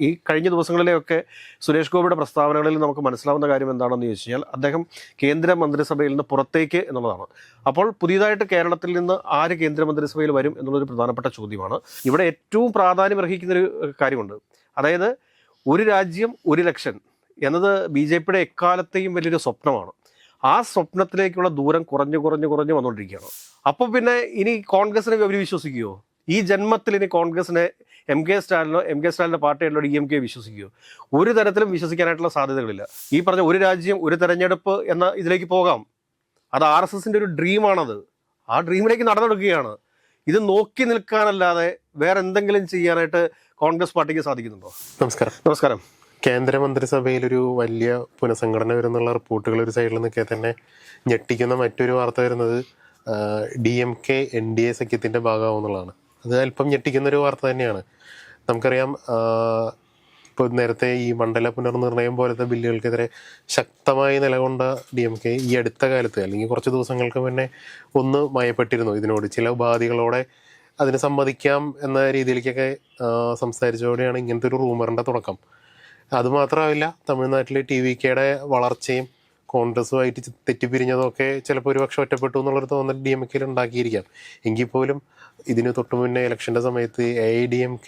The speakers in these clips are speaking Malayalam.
ഈ കഴിഞ്ഞ ദിവസങ്ങളിലെയൊക്കെ സുരേഷ് ഗോപിയുടെ പ്രസ്താവനകളിൽ നമുക്ക് മനസ്സിലാവുന്ന കാര്യം എന്താണെന്ന് ചോദിച്ചു കഴിഞ്ഞാൽ അദ്ദേഹം കേന്ദ്ര മന്ത്രിസഭയിൽ നിന്ന് പുറത്തേക്ക് എന്നുള്ളതാണ്. അപ്പോൾ പുതിയതായിട്ട് കേരളത്തിൽ നിന്ന് ആര് കേന്ദ്രമന്ത്രിസഭയിൽ വരും എന്നുള്ളൊരു പ്രധാനപ്പെട്ട ചോദ്യമാണ്. ഇവിടെ ഏറ്റവും പ്രാധാന്യം അർഹിക്കുന്നൊരു കാര്യമുണ്ട്. അതായത് ഒരു രാജ്യം ഒരു ഇലക്ഷൻ എന്നത് BJPയുടെ എക്കാലത്തെയും വലിയൊരു സ്വപ്നമാണ്. ആ സ്വപ്നത്തിലേക്കുള്ള ദൂരം കുറഞ്ഞു വന്നുകൊണ്ടിരിക്കുകയാണ്. അപ്പോൾ പിന്നെ ഇനി കോൺഗ്രസിനെ അവർ വിശ്വസിക്കുമോ? ഈ ജന്മത്തിൽ ഇനി കോൺഗ്രസിനെ എം കെ സ്റ്റാലിൻ്റെ പാർട്ടിയായിട്ടുള്ള DMK വിശ്വസിക്കുമോ? ഒരു തരത്തിലും വിശ്വസിക്കാനായിട്ടുള്ള സാധ്യതകളില്ല. ഈ പറഞ്ഞ ഒരു രാജ്യം ഒരു തെരഞ്ഞെടുപ്പ് എന്ന ഇതിലേക്ക് പോകാം. അത് RSSന്റെ ഒരു ഡ്രീമാണത്. ആ ഡ്രീമിലേക്ക് നടന്നെടുക്കുകയാണ്. ഇത് നോക്കി നിൽക്കാനല്ലാതെ വേറെ എന്തെങ്കിലും ചെയ്യാനായിട്ട് കോൺഗ്രസ് പാർട്ടിക്ക് സാധിക്കുന്നുണ്ടോ? നമസ്കാരം. കേന്ദ്രമന്ത്രിസഭയിൽ ഒരു വലിയ പുനഃസംഘടന വരുന്നുള്ള റിപ്പോർട്ടുകൾ ഒരു സൈഡിൽ നിൽക്കെ തന്നെ ഞെട്ടിക്കുന്ന മറ്റൊരു വാർത്ത വരുന്നത് DMK NDA സഖ്യത്തിൻ്റെ ഭാഗമാവുന്നുള്ളതാണ്. അത് അല്പം ഞെട്ടിക്കുന്നൊരു വാർത്ത തന്നെയാണ്. നമുക്കറിയാം, ഇപ്പോൾ നേരത്തെ ഈ മണ്ഡല പുനർനിർണയം പോലത്തെ ബില്ലുകൾക്കെതിരെ ശക്തമായി നിലകൊണ്ട DMK ഈ അടുത്ത കാലത്ത് അല്ലെങ്കിൽ കുറച്ച് ദിവസങ്ങൾക്ക് മുന്നേ ഒന്ന് മയപ്പെട്ടിരുന്നു. ഇതിനോട് ചില ഉപാധികളോടെ അതിന് സമ്മതിക്കാം എന്ന രീതിയിലേക്കൊക്കെ സംസാരിച്ചതോടെയാണ് ഇങ്ങനത്തെ ഒരു റൂമറിൻ്റെ തുടക്കം. അതുമാത്രമല്ല, തമിഴ്നാട്ടിലെ TVKയുടെ വളർച്ചയും കോൺഗ്രസുമായിട്ട് തെറ്റിപ്പിരിഞ്ഞതൊക്കെ ചിലപ്പോൾ ഒരുപക്ഷെ ഒറ്റപ്പെട്ടു എന്നുള്ളൊരു തോന്നൽ DMKയിൽ ഉണ്ടാക്കിയിരിക്കാം. എങ്കിൽ പോലും ഇതിന് തൊട്ടു മുന്നേ ഇലക്ഷൻ്റെ സമയത്ത് AIDMK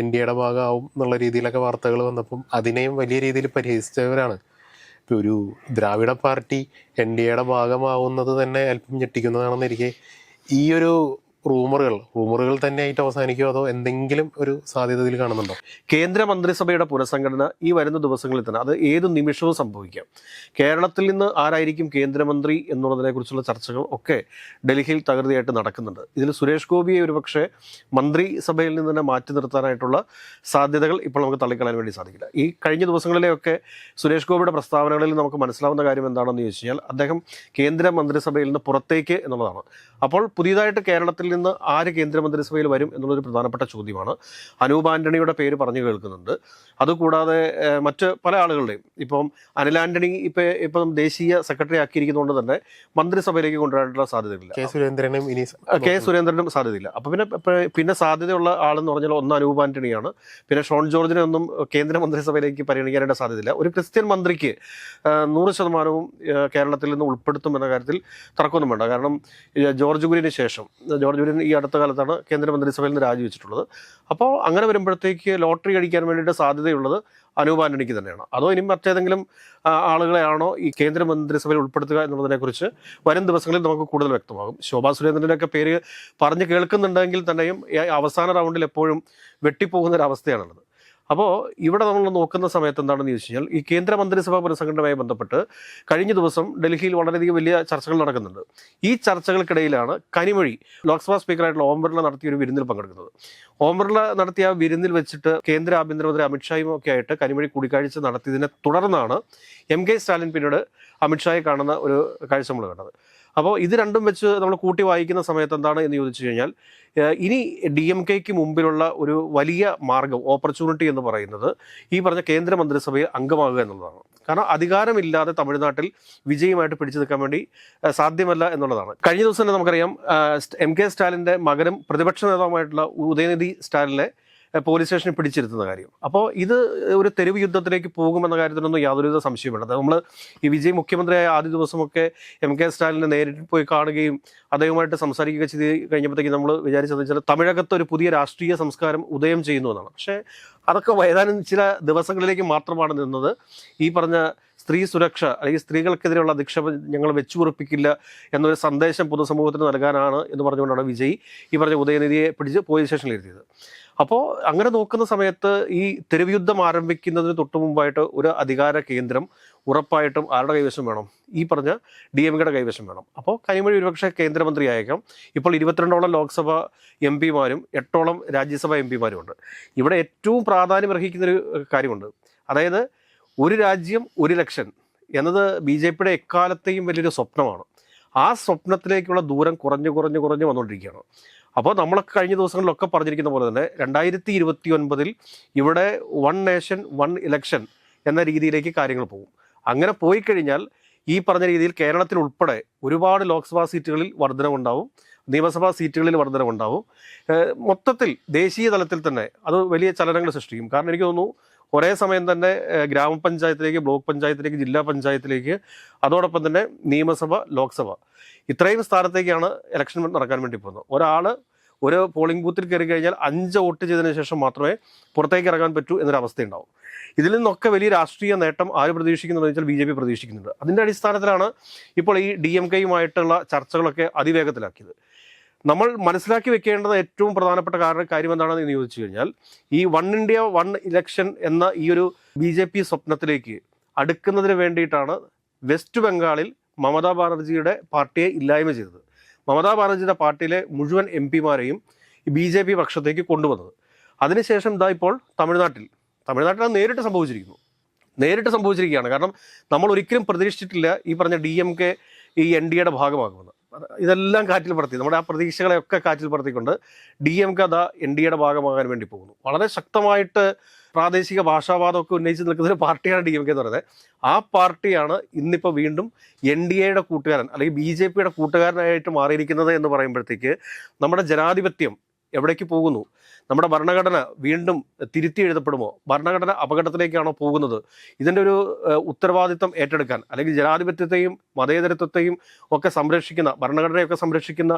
NDAയുടെ ഭാഗമാവും എന്നുള്ള രീതിയിലൊക്കെ വാർത്തകൾ വന്നപ്പം അതിനെയും വലിയ രീതിയിൽ പരിഹസിച്ചവരാണ്. ഇപ്പോൾ ഒരു ദ്രാവിഡ പാർട്ടി NDAയുടെ ഭാഗമാവുന്നത് തന്നെ അല്പം ഞെട്ടിക്കുന്നതാണെന്ന് എനിക്ക് ഈ ഒരു റൂമറുകൾ തന്നെയായിട്ട് അവസാനിക്കുമോ അതോ എന്തെങ്കിലും ഒരു സാധ്യത ഇതിൽ കാണുന്നുണ്ടോ? കേന്ദ്ര മന്ത്രിസഭയുടെ പുനഃസംഘടന ഈ വരുന്ന ദിവസങ്ങളിൽ തന്നെ, അത് ഏത് നിമിഷവും സംഭവിക്കാം. കേരളത്തിൽ നിന്ന് ആരായിരിക്കും കേന്ദ്രമന്ത്രി എന്നുള്ളതിനെ കുറിച്ചുള്ള ചർച്ചകൾ ഒക്കെ ഡൽഹിയിൽ തകൃതിയായിട്ട് നടക്കുന്നുണ്ട്. ഇതിൽ സുരേഷ് ഗോപിയെ ഒരുപക്ഷെ മന്ത്രിസഭയിൽ നിന്ന് തന്നെ മാറ്റി നിർത്താനായിട്ടുള്ള സാധ്യതകൾ ഇപ്പോൾ നമുക്ക് തള്ളിക്കളയാൻ വേണ്ടി സാധിക്കില്ല. ഈ കഴിഞ്ഞ ദിവസങ്ങളിലെയൊക്കെ സുരേഷ് ഗോപിയുടെ പ്രസ്താവനകളിൽ നമുക്ക് മനസ്സിലാവുന്ന കാര്യം എന്താണെന്ന് ചോദിച്ചു കഴിഞ്ഞാൽ അദ്ദേഹം കേന്ദ്ര മന്ത്രിസഭയിൽ നിന്ന് പുറത്തേക്ക് എന്നുള്ളതാണ്. അപ്പോൾ പുതിയതായിട്ട് കേരളത്തിൽ നിന്ന് ആര് കേന്ദ്രമന്ത്രിസഭയിൽ വരും എന്നുള്ളൊരു പ്രധാനപ്പെട്ട ചോദ്യമാണ്. അനൂപ് ആന്റണിയുടെ പേര് പറഞ്ഞു കേൾക്കുന്നുണ്ട്. അതുകൂടാതെ മറ്റ് പല ആളുകളുടെയും, ഇപ്പം അനിൽ ആന്റണി ഇപ്പം ദേശീയ സെക്രട്ടറി ആക്കിയിരിക്കുന്നതുകൊണ്ട് തന്നെ മന്ത്രിസഭയിലേക്ക് കൊണ്ടുവരാനുള്ള സാധ്യതയില്ല. കെ സുരേന്ദ്രനും സാധ്യതയില്ല. അപ്പം പിന്നെ സാധ്യതയുള്ള ആളെന്ന് പറഞ്ഞാൽ ഒന്ന് അനൂപ് ആന്റണിയാണ്. പിന്നെ ഷോൺ ജോർജിനെ ഒന്നും കേന്ദ്ര മന്ത്രിസഭയിലേക്ക് പരിഗണിക്കാനായിട്ട് സാധ്യതയില്ല. ഒരു ക്രിസ്ത്യൻ മന്ത്രിക്ക് 100% കേരളത്തിൽ നിന്ന് ഉൾപ്പെടുത്തും എന്ന കാര്യത്തിൽ തർക്കമൊന്നും വേണ്ട. കാരണം ജോർജ് കുര്യന് ശേഷം ജോർജ് കുര്യൻ ഈ അടുത്ത കാലത്താണ് കേന്ദ്രമന്ത്രിസഭയിൽ നിന്ന് രാജിവെച്ചിട്ടുള്ളത്. അപ്പോൾ അങ്ങനെ വരുമ്പോഴത്തേക്ക് ലോട്ടറി അടിക്കാൻ വേണ്ടിയിട്ട് സാധ്യതയുള്ളത് അനൂപ് ആന്റണിക്ക് തന്നെയാണ്. അതോ ഇനി മറ്റേതെങ്കിലും ആളുകളെയാണോ ഈ കേന്ദ്രമന്ത്രിസഭയിൽ ഉൾപ്പെടുത്തുക എന്നുള്ളതിനെക്കുറിച്ച് വരും ദിവസങ്ങളിൽ നമുക്ക് കൂടുതൽ വ്യക്തമാകും. ശോഭാ സുരേന്ദ്രൻ്റെയൊക്കെ പേര് പറഞ്ഞ് കേൾക്കുന്നുണ്ടെങ്കിൽ തന്നെയും അവസാന റൗണ്ടിൽ എപ്പോഴും വെട്ടിപ്പോകുന്നൊരവസ്ഥയാണുള്ളത്. അപ്പോൾ ഇവിടെ നമ്മൾ നോക്കുന്ന സമയത്ത് എന്താണെന്ന് ചോദിച്ചു കഴിഞ്ഞാൽ ഈ കേന്ദ്രമന്ത്രിസഭാ പുനഃസംഘടനയുമായി ബന്ധപ്പെട്ട് കഴിഞ്ഞ ദിവസം ഡൽഹിയിൽ വളരെയധികം വലിയ ചർച്ചകൾ നടക്കുന്നുണ്ട്. ഈ ചർച്ചകൾക്കിടയിലാണ് കനിമൊഴി ലോക്സഭാ സ്പീക്കറായിട്ടുള്ള ഓം ബിർള നടത്തിയ ഒരു വിരുന്നിൽ പങ്കെടുക്കുന്നത്. ഓം ബിർള നടത്തിയ വിരുന്നിൽ വെച്ചിട്ട് കേന്ദ്ര ആഭ്യന്തരമന്ത്രി അമിത്ഷായും ഒക്കെ ആയിട്ട് കനിമൊഴി കൂടിക്കാഴ്ച നടത്തിയതിനെ തുടർന്നാണ് MK സ്റ്റാലിൻ പിന്നീട് അമിത്ഷായെ കാണുന്ന ഒരു കാഴ്ച നമ്മൾ കണ്ടത്. അപ്പോൾ ഇത് രണ്ടും വെച്ച് നമ്മൾ കൂട്ടി വായിക്കുന്ന സമയത്ത് എന്താണ് എന്ന് ചോദിച്ചു കഴിഞ്ഞാൽ ഇനി DMKക്ക് മുമ്പിലുള്ള ഒരു വലിയ മാർഗം, ഓപ്പർച്യൂണിറ്റി എന്ന് പറയുന്നത് ഈ പറഞ്ഞ കേന്ദ്രമന്ത്രിസഭയിൽ അംഗമാകുക എന്നുള്ളതാണ്. കാരണം അധികാരമില്ലാതെ തമിഴ്നാട്ടിൽ വിജയമായിട്ട് പിടിച്ചു നിൽക്കാൻ വേണ്ടി സാധ്യമല്ല എന്നുള്ളതാണ്. കഴിഞ്ഞ ദിവസം തന്നെ നമുക്കറിയാം, MK സ്റ്റാലിൻ്റെ മകനും പ്രതിപക്ഷ നേതാവുമായിട്ടുള്ള ഉദയനിധി സ്റ്റാലിനെ പോലീസ് സ്റ്റേഷനിൽ പിടിച്ചിരുത്തുന്ന കാര്യം. അപ്പോൾ ഇത് ഒരു തെരുവ് യുദ്ധത്തിലേക്ക് പോകുമെന്ന കാര്യത്തിനൊന്നും യാതൊരുവിധ സംശയം വേണ്ട. നമ്മൾ ഈ വിജയ് മുഖ്യമന്ത്രിയായ ആദ്യ ദിവസമൊക്കെ MK സ്റ്റാലിനെ നേരിട്ട് പോയി കാണുകയും അദ്ദേഹവുമായിട്ട് സംസാരിക്കുകയൊക്കെ ചെയ്ത് കഴിഞ്ഞപ്പോഴത്തേക്ക് നമ്മൾ വിചാരിച്ചതെന്ന് വെച്ചാൽ തമിഴകത്ത് ഒരു പുതിയ രാഷ്ട്രീയ സംസ്കാരം ഉദയം ചെയ്യുന്നു എന്നാണ്. പക്ഷേ അതൊക്കെ ഏതാനും ചില ദിവസങ്ങളിലേക്ക് മാത്രമാണ് നിന്നത്. ഈ പറഞ്ഞ സ്ത്രീ സുരക്ഷ അല്ലെങ്കിൽ സ്ത്രീകൾക്കെതിരെയുള്ള അധിക്ഷേപം ഞങ്ങൾ വെച്ചുപൊറുപ്പിക്കില്ല എന്നൊരു സന്ദേശം പൊതുസമൂഹത്തിന് നൽകാനാണ് എന്ന് പറഞ്ഞുകൊണ്ടാണ് വിജയ് ഈ പറഞ്ഞ ഉദയനിധിയെ പിടിച്ച് പോലീസ് സ്റ്റേഷനിൽ ഇരുത്തിയത്. അപ്പോൾ അങ്ങനെ നോക്കുന്ന സമയത്ത് ഈ തെരുവ് യുദ്ധം ആരംഭിക്കുന്നതിന് തൊട്ട് മുമ്പായിട്ട് ഒരു അധികാര കേന്ദ്രം ഉറപ്പായിട്ടും ആരുടെ കൈവശം വേണം? ഈ പറഞ്ഞ DMKയുടെ കൈവശം വേണം. അപ്പോൾ കനിമൊഴി ഒരുപക്ഷെ കേന്ദ്രമന്ത്രി ആയേക്കാം. ഇപ്പോൾ 22ഓളം ലോക്സഭ MPമാരും 8ഓളം രാജ്യസഭ MPമാരും ഉണ്ട്. ഇവിടെ ഏറ്റവും പ്രാധാന്യം അർഹിക്കുന്നൊരു കാര്യമുണ്ട്. അതായത് ഒരു രാജ്യം ഒരു ഇലക്ഷൻ എന്നത് BJPയുടെ എക്കാലത്തെയും വലിയൊരു സ്വപ്നമാണ്. ആ സ്വപ്നത്തിലേക്കുള്ള ദൂരം കുറഞ്ഞു വന്നുകൊണ്ടിരിക്കുകയാണ്. അപ്പോൾ നമ്മളൊക്കെ കഴിഞ്ഞ ദിവസങ്ങളിലൊക്കെ പറഞ്ഞിരിക്കുന്ന പോലെ തന്നെ 2029 ഇവിടെ വൺ നേഷൻ വൺ ഇലക്ഷൻ എന്ന രീതിയിലേക്ക് കാര്യങ്ങൾ പോകും. അങ്ങനെ പോയി കഴിഞ്ഞാൽ ഈ പറഞ്ഞ രീതിയിൽ കേരളത്തിൽ ഉൾപ്പെടെ ഒരുപാട് ലോക്സഭാ സീറ്റുകളിൽ വർധനവുണ്ടാവും. നിയമസഭാ സീറ്റുകളിൽ വർധനവുണ്ടാവും. മൊത്തത്തിൽ ദേശീയ തലത്തിൽ തന്നെ അത് വലിയ ചലനങ്ങൾ സൃഷ്ടിക്കും. കാരണം എനിക്ക് തോന്നുന്നു ഒരേ സമയം തന്നെ ഗ്രാമപഞ്ചായത്തിലേക്ക്, ബ്ലോക്ക് പഞ്ചായത്തിലേക്ക്, ജില്ലാ പഞ്ചായത്തിലേക്ക്, അതോടൊപ്പം തന്നെ നിയമസഭ, ലോക്സഭ, ഇത്രയും സ്ഥാനത്തേക്കാണ് ഇലക്ഷൻ നടക്കാൻ വേണ്ടി പോകുന്നത്. ഒരാൾ ഒരു പോളിംഗ് ബൂത്തിൽ കയറി കഴിഞ്ഞാൽ 5 വോട്ട് ചെയ്തതിനു ശേഷം മാത്രമേ പുറത്തേക്ക് ഇറങ്ങാൻ പറ്റൂ എന്നൊരവസ്ഥയുണ്ടാവും. ഇതിൽ നിന്നൊക്കെ വലിയ രാഷ്ട്രീയ നേട്ടം ആര് പ്രതീക്ഷിക്കുന്നതെന്ന് വെച്ചാൽ BJP പ്രതീക്ഷിക്കുന്നുണ്ട്. അതിൻ്റെ അടിസ്ഥാനത്തിലാണ് ഇപ്പോൾ ഈ DMKയുമായിട്ടുള്ള ചർച്ചകളൊക്കെ അതിവേഗത്തിലാക്കിയത്. നമ്മൾ മനസ്സിലാക്കി വെക്കേണ്ടത് ഏറ്റവും പ്രധാനപ്പെട്ട കാര്യം എന്താണെന്ന് ചോദിച്ചു കഴിഞ്ഞാൽ, ഈ വൺ ഇന്ത്യ വൺ ഇലക്ഷൻ എന്ന ഈ ഒരു BJP സ്വപ്നത്തിലേക്ക് അടുക്കുന്നതിന് വേണ്ടിയിട്ടാണ് വെസ്റ്റ് ബംഗാളിൽ മമതാ ബാനർജിയുടെ പാർട്ടിയെ ഇല്ലായ്മ ചെയ്തത്. മമതാ ബാനർജിയുടെ പാർട്ടിയിലെ മുഴുവൻ MP-മാരെയും BJP പക്ഷത്തേക്ക് കൊണ്ടുവന്നത്. അതിനുശേഷം ഇപ്പോൾ തമിഴ്നാട്ടിൽ അത് നേരിട്ട് സംഭവിച്ചിരിക്കുകയാണ്. കാരണം നമ്മൾ ഒരിക്കലും പ്രതീക്ഷിച്ചിട്ടില്ല ഈ പറഞ്ഞ DMK ഈ NDAയുടെ ഭാഗമാകുമെന്ന്. ഇതെല്ലാം കാറ്റിൽ പറത്തി, നമ്മുടെ ആ പ്രതീക്ഷകളെയൊക്കെ കാറ്റിൽ പറത്തിക്കൊണ്ട് DMK അതാ NDAയുടെ ഭാഗമാകാൻ വേണ്ടി പോകുന്നു. വളരെ ശക്തമായിട്ട് പ്രാദേശിക ഭാഷാവാദമൊക്കെ ഉന്നയിച്ച് നിൽക്കുന്ന ഒരു പാർട്ടിയാണ് DMK എന്ന് പറയുന്നത്. ആ പാർട്ടിയാണ് ഇന്നിപ്പോൾ വീണ്ടും NDAയുടെ കൂട്ടുകാരൻ അല്ലെങ്കിൽ BJPയുടെ കൂട്ടുകാരനായിട്ട് മാറിയിരിക്കുന്നത് എന്ന് പറയുമ്പോഴത്തേക്ക് നമ്മുടെ ജനാധിപത്യം എവിടേക്ക് പോകുന്നു? നമ്മുടെ ഭരണഘടന വീണ്ടും തിരുത്തി എഴുതപ്പെടുമോ? ഭരണഘടന അപകടത്തിലേക്കാണോ പോകുന്നത്? ഇതിൻ്റെ ഒരു ഉത്തരവാദിത്തം ഏറ്റെടുക്കാൻ, അല്ലെങ്കിൽ ജനാധിപത്യത്തെയും മതേതരത്വത്തെയും ഒക്കെ സംരക്ഷിക്കുന്ന, ഭരണഘടനയൊക്കെ സംരക്ഷിക്കുന്ന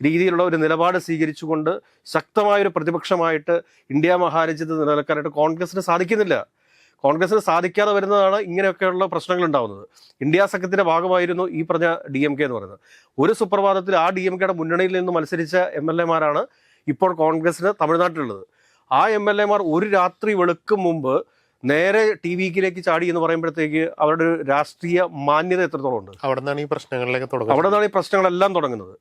രീതിയിലുള്ള ഒരു നിലപാട് സ്വീകരിച്ചുകൊണ്ട് ശക്തമായൊരു പ്രതിപക്ഷമായിട്ട് ഇന്ത്യ മഹാരാജ്യത്ത് നിലനിൽക്കാനായിട്ട് കോൺഗ്രസിന് സാധിക്കുന്നില്ല. കോൺഗ്രസിന് സാധിക്കാതെ വരുന്നതാണ് ഇങ്ങനെയൊക്കെയുള്ള പ്രശ്നങ്ങൾ ഉണ്ടാകുന്നത്. ഇന്ത്യ സഖ്യത്തിൻ്റെ ഭാഗമായിരുന്നു ഈ പറഞ്ഞ DMK എന്ന് പറയുന്നത്. ഒരു സുപ്രഭാതത്തിൽ ആ DMKയുടെ മുന്നണിയിൽ നിന്ന് മത്സരിച്ച MLA-മാരാണ് ഇപ്പോൾ കോൺഗ്രസിന് തമിഴ്നാട്ടിലുള്ളത്. ആ MLA-മാർ ഒരു രാത്രി വെളുക്കും മുമ്പ് നേരെ TVക്കിലേക്ക് ചാടി എന്ന് പറയുമ്പോഴത്തേക്ക് അവരുടെ ഒരു രാഷ്ട്രീയ മാന്യത എത്രത്തോളം ഉണ്ട്? അവിടെ നിന്നാണ് ഈ പ്രശ്നങ്ങളെല്ലാം തുടങ്ങുന്നത്.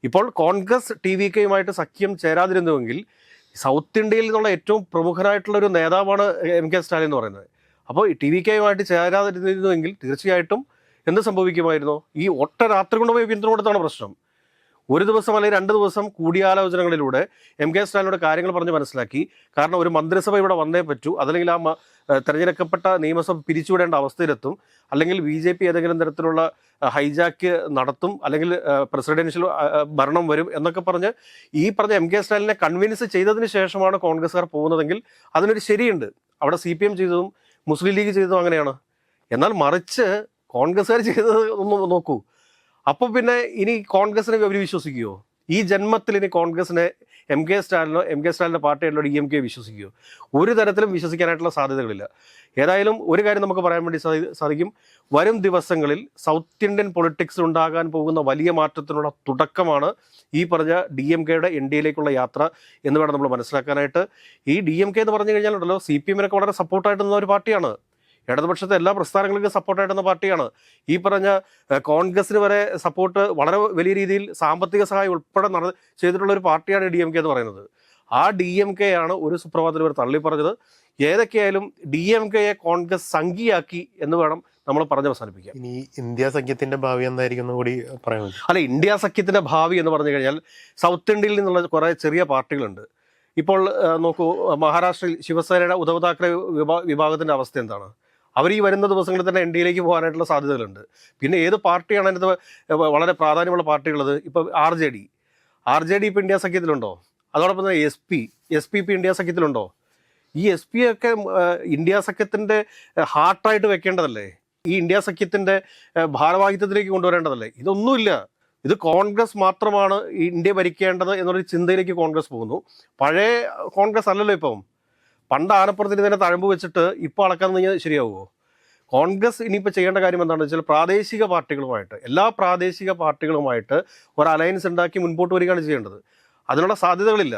ഇപ്പോൾ കോൺഗ്രസ് TVKയുമായിട്ട് സഖ്യം ചേരാതിരുന്നുവെങ്കിൽ സൗത്ത് ഇന്ത്യയിൽ നിന്നുള്ള ഏറ്റവും പ്രമുഖനായിട്ടുള്ള ഒരു നേതാവാണ് MK സ്റ്റാലിൻ എന്ന് പറയുന്നത്. അപ്പോൾ TVKയുമായിട്ട് ചേരാതിരുന്നിരുന്നുവെങ്കിൽ തീർച്ചയായിട്ടും എന്ത് സംഭവിക്കുമായിരുന്നു? ഈ ഒറ്റ രാത്രി കൊണ്ട് പോയി പിന്തുണ കൊടുത്താണ് പ്രശ്നം. ഒരു ദിവസം അല്ലെങ്കിൽ 2 ദിവസം കൂടിയാലോചനകളിലൂടെ MK സ്റ്റാലിനോട് കാര്യങ്ങൾ പറഞ്ഞ് മനസ്സിലാക്കി. കാരണം ഒരു മന്ത്രിസഭ ഇവിടെ വന്നേ പറ്റൂ, അതല്ലെങ്കിൽ ആ തെരഞ്ഞെടുക്കപ്പെട്ട നിയമസഭ പിരിച്ചുവിടേണ്ട അവസ്ഥയിലെത്തും, അല്ലെങ്കിൽ BJP ഏതെങ്കിലും തരത്തിലുള്ള ഹൈജാക്ക് നടത്തും, അല്ലെങ്കിൽ പ്രസിഡൻഷ്യൽ ഭരണം വരും എന്നൊക്കെ പറഞ്ഞ് ഈ പറഞ്ഞ MK സ്റ്റാലിനെ കൺവിൻസ് ചെയ്തതിന് ശേഷമാണ് കോൺഗ്രസ്സുകാർ പോകുന്നതെങ്കിൽ അതിനൊരു ശരിയുണ്ട്. അവിടെ CPM ചെയ്തതും മുസ്ലിം ലീഗ് ചെയ്തതും അങ്ങനെയാണ്. എന്നാൽ മറിച്ച് കോൺഗ്രസ്സുകാർ ചെയ്തത് ഒന്ന് നോക്കൂ. അപ്പോൾ പിന്നെ ഇനി കോൺഗ്രസിനെ അവർ വിശ്വസിക്കുമോ? ഈ ജന്മത്തിൽ ഇനി കോൺഗ്രസിനെ MK സ്റ്റാലിൻ്റെ പാർട്ടിയായിട്ടുള്ള DMK വിശ്വസിക്കുമോ? ഒരു തരത്തിലും വിശ്വസിക്കാനായിട്ടുള്ള സാധ്യതകളില്ല. ഏതായാലും ഒരു കാര്യം നമുക്ക് പറയാൻ വേണ്ടി സാധിക്കും, വരും ദിവസങ്ങളിൽ സൗത്ത് ഇന്ത്യൻ പൊളിറ്റിക്സിൽ ഉണ്ടാകാൻ പോകുന്ന വലിയ മാറ്റത്തിനുള്ള തുടക്കമാണ് ഈ പറഞ്ഞ DMKയുടെ NDAയിലേക്കുള്ള യാത്ര എന്ന് വേണം നമ്മൾ മനസ്സിലാക്കാനായിട്ട്. ഈ DMK എന്ന് പറഞ്ഞു കഴിഞ്ഞാലുണ്ടല്ലോ, CPM-നൊക്കെ വളരെ സപ്പോർട്ടായിട്ട് നിന്ന ഒരു പാർട്ടിയാണ്. ഇടതുപക്ഷത്തെ എല്ലാ പ്രസ്ഥാനങ്ങൾക്കും സപ്പോർട്ടായിട്ടുന്ന പാർട്ടിയാണ്. ഈ പറഞ്ഞ കോൺഗ്രസിന് വരെ സപ്പോർട്ട് വളരെ വലിയ രീതിയിൽ സാമ്പത്തിക സഹായം ഉൾപ്പെടെ ചെയ്തിട്ടുള്ള ഒരു പാർട്ടിയാണ് DMK എന്ന് പറയുന്നത്. ആ DMKയാണ് ഒരു സുപ്രഭാതത്തിൽ ഇവർ തള്ളി പറഞ്ഞത്. ഏതൊക്കെയായാലും DMKയെ കോൺഗ്രസ് സംഘിയാക്കി എന്ന് വേണം നമ്മൾ പറഞ്ഞ് അവസാനിപ്പിക്കാം. ഇനി ഇന്ത്യ സഖ്യത്തിന്റെ ഭാവി എന്തായിരിക്കും കൂടി പറയാൻ? അല്ല, ഇന്ത്യ സഖ്യത്തിന്റെ ഭാവി എന്ന് പറഞ്ഞു കഴിഞ്ഞാൽ സൗത്ത് ഇന്ത്യയിൽ നിന്നുള്ള കുറേ ചെറിയ പാർട്ടികളുണ്ട്. ഇപ്പോൾ നോക്കൂ, മഹാരാഷ്ട്രയിൽ ശിവസേനയുടെ ഉദ്ധവ് താക്കറെ വിഭാഗത്തിന്റെ അവസ്ഥ എന്താണ്? അവർ ഈ വരുന്ന ദിവസങ്ങളിൽ തന്നെ NDAയിലേക്ക് പോകാനായിട്ടുള്ള സാധ്യതകളുണ്ട്. പിന്നെ ഏത് പാർട്ടിയാണ് അതിനകത്ത് വളരെ പ്രാധാന്യമുള്ള പാർട്ടിയുള്ളത്? ഇപ്പോൾ RJD ഇപ്പോൾ ഇന്ത്യ സഖ്യത്തിലുണ്ടോ? അതോടൊപ്പം തന്നെ SP ഇപ്പോൾ ഇന്ത്യ സഖ്യത്തിലുണ്ടോ? ഈ SP ഒക്കെ ഇന്ത്യ സഖ്യത്തിൻ്റെ ഹാർട്ടായിട്ട് വെക്കേണ്ടതല്ലേ? ഈ ഇന്ത്യ സഖ്യത്തിൻ്റെ ഭാരവാഹിത്വത്തിലേക്ക് കൊണ്ടുവരേണ്ടതല്ലേ? ഇതൊന്നുമില്ല. ഇത് കോൺഗ്രസ് മാത്രമാണ് ഇന്ത്യ ഭരിക്കേണ്ടത് എന്നൊരു ചിന്തയിലേക്ക് കോൺഗ്രസ് പോകുന്നു. പഴയ കോൺഗ്രസ് അല്ലല്ലോ ഇപ്പം. പണ്ട് ആനപ്പുറത്തിന് തന്നെ തഴമ്പ് വെച്ചിട്ട് ഇപ്പോൾ അളക്കാൻ കഴിഞ്ഞാൽ ശരിയാവുമോ? കോൺഗ്രസ് ഇനിയിപ്പോൾ ചെയ്യേണ്ട കാര്യം എന്താണെന്ന് വെച്ചാൽ പ്രാദേശിക പാർട്ടികളുമായിട്ട്, എല്ലാ പ്രാദേശിക പാർട്ടികളുമായിട്ട് ഒരു അലയൻസ് ഉണ്ടാക്കി മുൻപോട്ട് വരികയാണ് ചെയ്യേണ്ടത്. അതിനുള്ള സാധ്യതകളില്ല.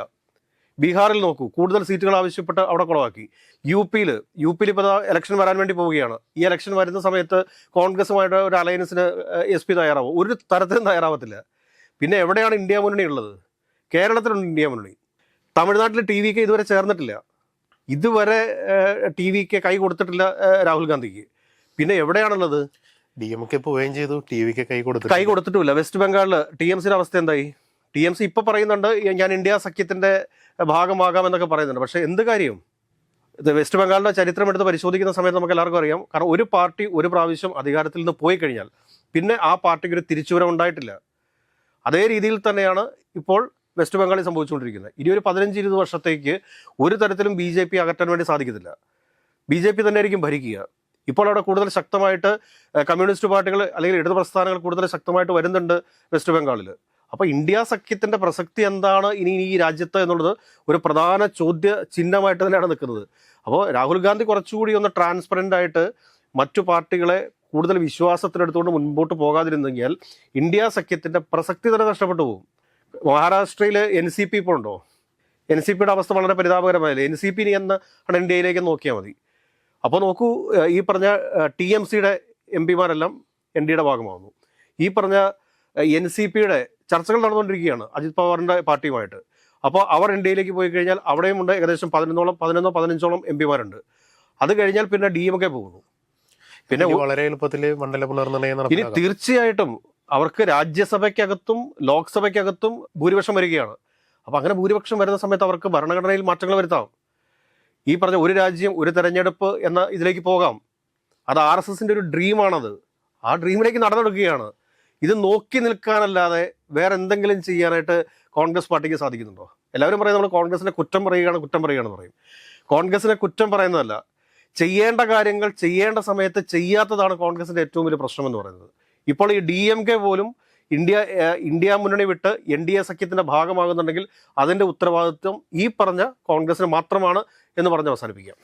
ബീഹാറിൽ നോക്കൂ, കൂടുതൽ സീറ്റുകൾ ആവശ്യപ്പെട്ട് അവിടെ കുളവാക്കി. യു പിയിൽ ഇപ്പോൾ ഇലക്ഷൻ വരാൻ വേണ്ടി പോവുകയാണ്. ഈ ഇലക്ഷൻ വരുന്ന സമയത്ത് കോൺഗ്രസുമായിട്ട് ഒരു അലയൻസിന് SP തയ്യാറാവും? ഒരു തരത്തിലും തയ്യാറാവത്തില്ല. പിന്നെ എവിടെയാണ് ഇന്ത്യ മുന്നണി ഉള്ളത്? കേരളത്തിലുണ്ട് ഇന്ത്യ മുന്നണി. തമിഴ്നാട്ടിൽ TVK ഇതുവരെ ചേർന്നിട്ടില്ല. ഇതുവരെ TVK കൈ കൊടുത്തിട്ടില്ല രാഹുൽ ഗാന്ധിക്ക്. പിന്നെ എവിടെയാണുള്ളത്? DMK പോവുകയും ചെയ്തു, TVK കൈ കൊടുത്തിട്ടില്ല. വെസ്റ്റ് ബംഗാളിൽ TMCയുടെ അവസ്ഥ എന്തായി? TMC ഇപ്പോൾ പറയുന്നുണ്ട് ഞാൻ ഇന്ത്യ സഖ്യത്തിൻ്റെ ഭാഗമാകാമെന്നൊക്കെ പറയുന്നുണ്ട്. പക്ഷേ എന്ത് കാര്യം? ഇത് വെസ്റ്റ് ബംഗാളിൻ്റെ ചരിത്രം എടുത്ത് പരിശോധിക്കുന്ന സമയത്ത് നമുക്ക് എല്ലാവർക്കും അറിയാം. കാരണം ഒരു പാർട്ടി ഒരു പ്രാവശ്യം അധികാരത്തിൽ നിന്ന് പോയി കഴിഞ്ഞാൽ പിന്നെ ആ പാർട്ടിക്ക് ഒരു തിരിച്ചുവരവ് ഉണ്ടായിട്ടില്ല. അതേ രീതിയിൽ തന്നെയാണ് ഇപ്പോൾ വെസ്റ്റ് ബംഗാളിൽ സംഭവിച്ചുകൊണ്ടിരിക്കുന്നത്. ഇനി ഒരു 15-20 വർഷത്തേക്ക് ഒരു തരത്തിലും BJP അകറ്റാൻ വേണ്ടി സാധിക്കത്തില്ല. BJP തന്നെ ആയിരിക്കും ഭരിക്കുക. ഇപ്പോൾ അവിടെ കൂടുതൽ ശക്തമായിട്ട് കമ്മ്യൂണിസ്റ്റ് പാർട്ടികൾ അല്ലെങ്കിൽ ഇടതു പ്രസ്ഥാനങ്ങൾ കൂടുതൽ ശക്തമായിട്ട് വരുന്നുണ്ട് വെസ്റ്റ് ബംഗാളിൽ. അപ്പോൾ ഇന്ത്യ സഖ്യത്തിൻ്റെ പ്രസക്തി എന്താണ് ഇനി ഈ രാജ്യത്ത് എന്നുള്ളത് ഒരു പ്രധാന ചോദ്യ ചിഹ്നമായിട്ട് തന്നെയാണ് നിൽക്കുന്നത്. അപ്പോൾ രാഹുൽ ഗാന്ധി കുറച്ചുകൂടി ഒന്ന് ട്രാൻസ്പെറൻ്റ് ആയിട്ട് മറ്റു പാർട്ടികളെ കൂടുതൽ വിശ്വാസത്തിലെടുത്തുകൊണ്ട് മുൻപോട്ട് പോകാതിരുന്നെങ്കിൽ ഇന്ത്യ സഖ്യത്തിൻ്റെ പ്രസക്തി തന്നെ നഷ്ടപ്പെട്ടു പോകും. മഹാരാഷ്ട്രയിൽ NCP ഇപ്പോൾ ഉണ്ടോ? NCPയുടെ അവസ്ഥ വളരെ പരിതാപകരമായില്ലേ. NCP ഇനി ആണ് ഇന്ത്യയിലേക്ക് നോക്കിയാൽ മതി. അപ്പോൾ നോക്കൂ, ഈ പറഞ്ഞ TMCയുടെ MPമാരെല്ലാം NDയുടെ ഭാഗമാകുന്നു. ഈ പറഞ്ഞ NCPയുടെ ചർച്ചകൾ നടന്നുകൊണ്ടിരിക്കുകയാണ് അജിത് പവാറിൻ്റെ പാർട്ടിയുമായിട്ട്. അപ്പോൾ അവർ NDയിലേക്ക് പോയി കഴിഞ്ഞാൽ അവിടെയും ഉണ്ട് ഏകദേശം 15-15 MPമാരുണ്ട്. അത് കഴിഞ്ഞാൽ പിന്നെ DMK പോകുന്നു. പിന്നെ വളരെ എളുപ്പത്തിൽ മണ്ഡല പുനർനിർണ്ണയം ഇനി തീർച്ചയായിട്ടും അവർക്ക് രാജ്യസഭയ്ക്കകത്തും ലോക്സഭയ്ക്കകത്തും ഭൂരിപക്ഷം വരികയാണ്. അപ്പോൾ അങ്ങനെ ഭൂരിപക്ഷം വരുന്ന സമയത്ത് അവർക്ക് ഭരണഘടനയിൽ മാറ്റങ്ങൾ വരുത്താം. ഈ പറഞ്ഞ ഒരു രാജ്യം ഒരു തെരഞ്ഞെടുപ്പ് എന്ന ഇതിലേക്ക് പോകാം. അത് RSSന്റെ ഒരു ഡ്രീമാണത്. ആ ഡ്രീമിലേക്ക് നടന്നെടുക്കുകയാണ്. ഇത് നോക്കി നിൽക്കാനല്ലാതെ വേറെ എന്തെങ്കിലും ചെയ്യാനായിട്ട് കോൺഗ്രസ് പാർട്ടിക്ക് സാധിക്കുന്നുണ്ടോ? എല്ലാവരും പറയും നമ്മൾ കോൺഗ്രസിനെ കുറ്റം പറയുകയാണെന്ന് പറയും. കോൺഗ്രസിനെ കുറ്റം പറയുന്നതല്ല, ചെയ്യേണ്ട കാര്യങ്ങൾ ചെയ്യേണ്ട സമയത്ത് ചെയ്യാത്തതാണ് കോൺഗ്രസിൻ്റെ ഏറ്റവും വലിയ പ്രശ്നമെന്ന് പറയുന്നത്. ഇപ്പോൾ ഈ DMK പോലും ഇന്ത്യ മുന്നണി വിട്ട് NDA സഖ്യത്തിൻ്റെ ഭാഗമാകുന്നുണ്ടെങ്കിൽ അതിൻ്റെ ഉത്തരവാദിത്വം ഈ പറഞ്ഞ കോൺഗ്രസിന് മാത്രമാണ് എന്ന് പറഞ്ഞ് അവസാനിപ്പിക്കാം.